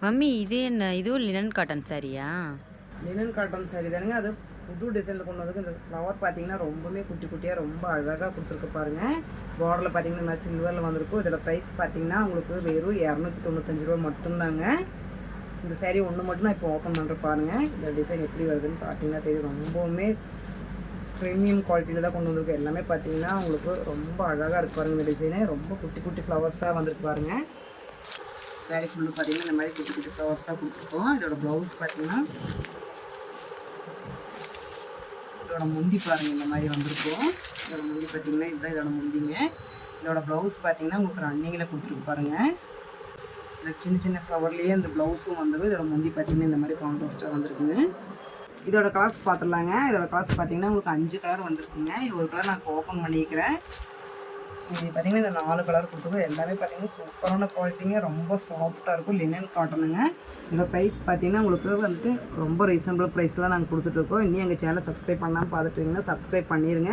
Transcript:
Mummy இது என்ன? இதுவும் லினன் காட்டன் சாரியா? லினன் காட்டன் சாரி தானுங்க. அது புது டிசைனில் கொண்டு வந்ததுக்கு இந்த ஃப்ளவர் பார்த்தீங்கன்னா ரொம்பவே குட்டி குட்டியாக ரொம்ப அழகாக கொடுத்துருக்கு பாருங்கள். பார்டரில் பார்த்தீங்கன்னா இந்த மாதிரி சில்வரில் வந்திருக்கும். இதோட ப்ரைஸ் பார்த்தீங்கன்னா உங்களுக்கு வெறும் 295 ரூபா மட்டும்தாங்க. இந்த சாரீ ஒன்று மட்டும் நான் இப்போ ஓப்பன் பண்ணுற பாருங்கள். இந்த டிசைன் எப்படி வருதுன்னு பார்த்தீங்கன்னா தெரியும். ரொம்பவுமே ப்ரீமியம் குவாலிட்டியில் தான் கொண்டு வந்திருக்கு. எல்லாமே பார்த்தீங்கன்னா உங்களுக்கு ரொம்ப அழகாக இருக்கு பாருங்கள். இந்த டிசைனு ரொம்ப குட்டி குட்டி ஃப்ளவர்ஸாக வந்திருக்கு பாருங்கள். சாரீ ஃபுல்லு பார்த்தீங்கன்னா இந்த மாதிரி குட்டி குட்டி ஃப்ளவர்ஸாக கொடுத்துருக்கோம். இதோட ப்ளவுஸ் பார்த்தீங்கன்னா இதோட முந்தி பாருங்கள் இந்த மாதிரி வந்திருக்கும். இதோட முந்தி பார்த்தீங்கன்னா இதுதான் இதோட முந்திங்க. இதோட ப்ளவுஸ் பார்த்தீங்கன்னா உங்களுக்கு ரன்னிங்கில் கொடுத்துருக்கு பாருங்கள். இந்த சின்ன சின்ன ஃப்ளவர்லேயே இந்த ப்ளவுஸும் வந்துடும். இதோட முந்தி பார்த்தீங்கன்னா இந்த மாதிரி கான்ட்ராஸ்ட்டாக வந்திருக்குங்க. இதோட கலர்ஸ் பார்த்துடலாங்க. இதோட கலர்ஸ் பார்த்தீங்கன்னா உங்களுக்கு 5 கலர் வந்திருக்குங்க. ஒரு கலர் நான் இப்போ ஓப்பன் பண்ணிக்கிறேன். இது பார்த்தீங்கன்னா இந்த 4 கலர் கொடுத்துருக்கோம். எல்லாமே பார்த்தீங்கன்னா சூப்பரான குவாலிட்டிங்க. ரொம்ப சாஃப்டாக இருக்கும். லினன் காட்டனுங்க. இதோட ப்ரைஸ் பார்த்தீங்கன்னா உங்களுக்கு வந்துட்டு ரொம்ப ரீசனபிள் ப்ரைஸில் நாங்கள் கொடுத்துட்ருக்கோம். இன்னும் எங்கள் சேனலை சப்ஸ்கிரைப் பண்ணாமல் பார்த்துட்டு சப்ஸ்கிரைப் பண்ணிடுங்க.